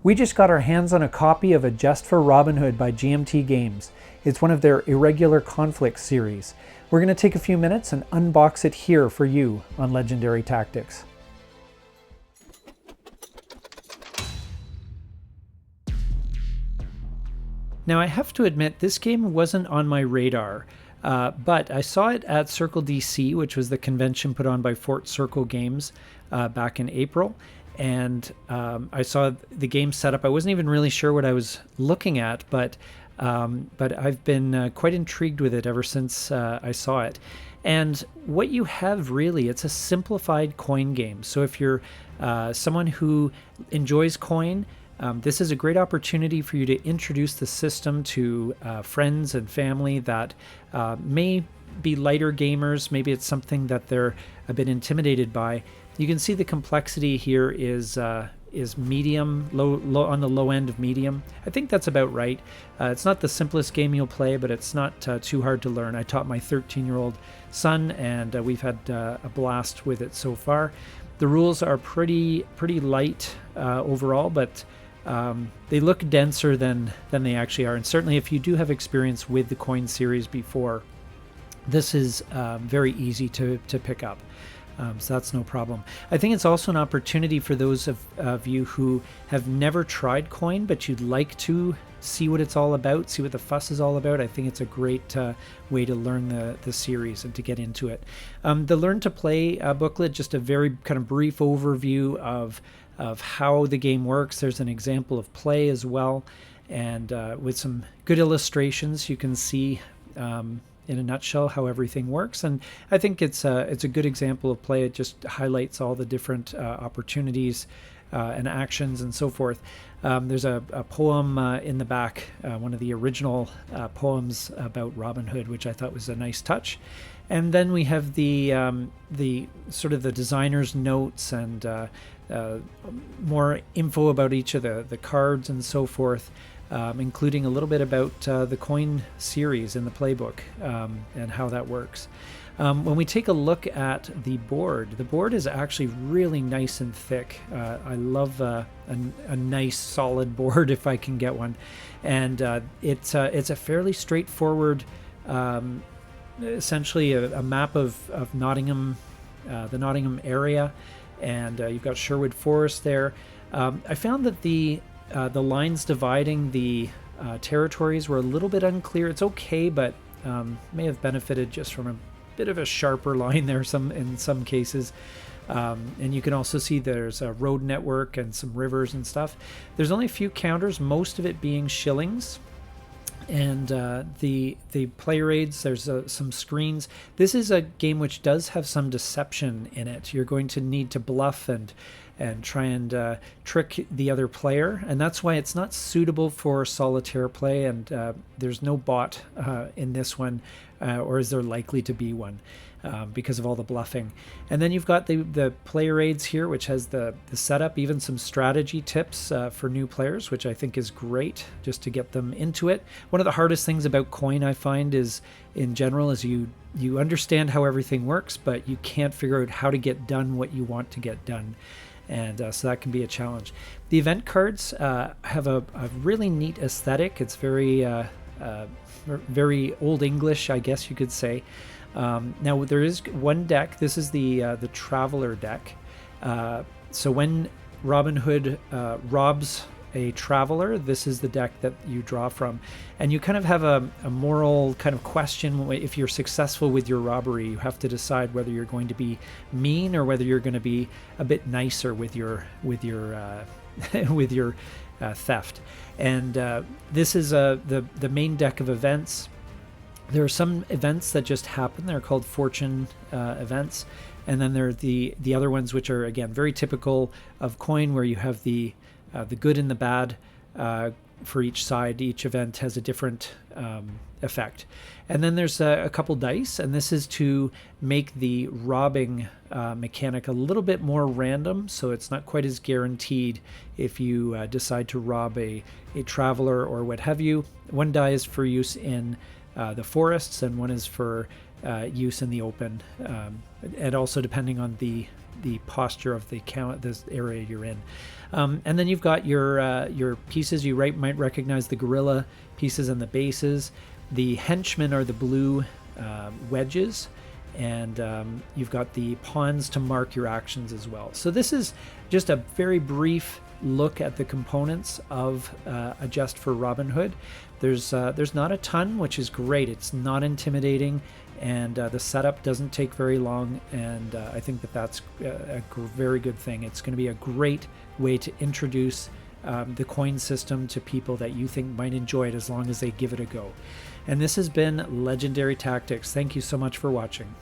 We just got our hands on a copy of A Gest for Robin Hood by GMT Games. It's one of their Irregular Conflicts Series. We're going to take a few minutes and unbox it here for you on Legendary Tactics. Now I have to admit, this game wasn't on my radar, but I saw it at Circle DC, which was the convention put on by Fort Circle Games back in April. And I saw the game setup. I wasn't even really sure what I was looking at, but I've been quite intrigued with it ever since I saw it. And what you have really, it's a simplified coin game. So if you're someone who enjoys coin, this is a great opportunity for you to introduce the system to friends and family that may be lighter gamers. Maybe it's something that they're a bit intimidated by. You can see the complexity here is medium, low on the low end of medium. I think that's about right. It's not the simplest game you'll play, but it's not too hard to learn. I taught my 13-year-old son, and we've had a blast with it so far. The rules are pretty light overall, but they look denser than they actually are. And certainly, if you do have experience with the coin series before, this is very easy to pick up. So that's no problem. I think it's also an opportunity for those of you who have never tried coin, but you'd like to see what it's all about, see what the fuss is all about. I think it's a great way to learn the series and to get into it. The Learn to Play booklet, just a very kind of brief overview of how the game works. There's an example of play as well, and with some good illustrations, you can see in a nutshell how everything works. And I think it's a good example of play. It just highlights all the different opportunities and actions and so forth. There's a poem in the back, one of the original poems about Robin Hood, which I thought was a nice touch. And then we have the sort of the designer's notes and more info about each of the cards and so forth. Including a little bit about the coin series in the playbook and how that works. When we take a look at the board is actually really nice and thick. I love a nice solid board if I can get one, and it's a fairly straightforward, essentially a map of Nottingham, the Nottingham area, and you've got Sherwood Forest there. I found that the lines dividing the territories were a little bit unclear. It's okay, but may have benefited just from a bit of a sharper line there in some cases. And you can also see there's a road network and some rivers and stuff. There's only a few counters, most of it being shillings. And the player aids, there's some screens. This is a game which does have some deception in it. You're going to need to bluff and try and trick the other player, and that's why it's not suitable for solitaire play, and there's no bot in this one, or is there likely to be one, because of all the bluffing. And then you've got the player aids here, which has the setup, even some strategy tips for new players, which I think is great just to get them into it. One of the hardest things about coin, I find, is in general is you understand how everything works, but you can't figure out how to get done what you want to get done. And so that can be a challenge. The event cards have a really neat aesthetic. It's very Old English, I guess you could say. Now there is one deck. This is the Traveler deck. So when Robin Hood robs a traveler, this is the deck that you draw from, and you kind of have a moral kind of question. If you're successful with your robbery, you have to decide whether you're going to be mean or whether you're going to be a bit nicer with your with your theft. And this is the main deck of events. There are some events that just happen. They're called fortune events, and then there are the other ones which are, again, very typical of coin, where you have the good and the bad for each side. Each event has a different effect. And then there's a couple dice, and this is to make the robbing mechanic a little bit more random, so it's not quite as guaranteed if you decide to rob a traveler or what have you. One die is for use in the forests, and one is for use in the open, and also depending on the posture of this area you're in. And then you've got your pieces. You might recognize the gorilla pieces and the bases. The henchmen are the blue wedges, and you've got the pawns to mark your actions as well. So this is just a very brief look at the components of a Gest for Robin Hood. There's not a ton, which is great. It's not intimidating, and the setup doesn't take very long, and I think that's a very good thing. It's going to be a great way to introduce the coin system to people that you think might enjoy it as long as they give it a go. And this has been Legendary Tactics. Thank you so much for watching.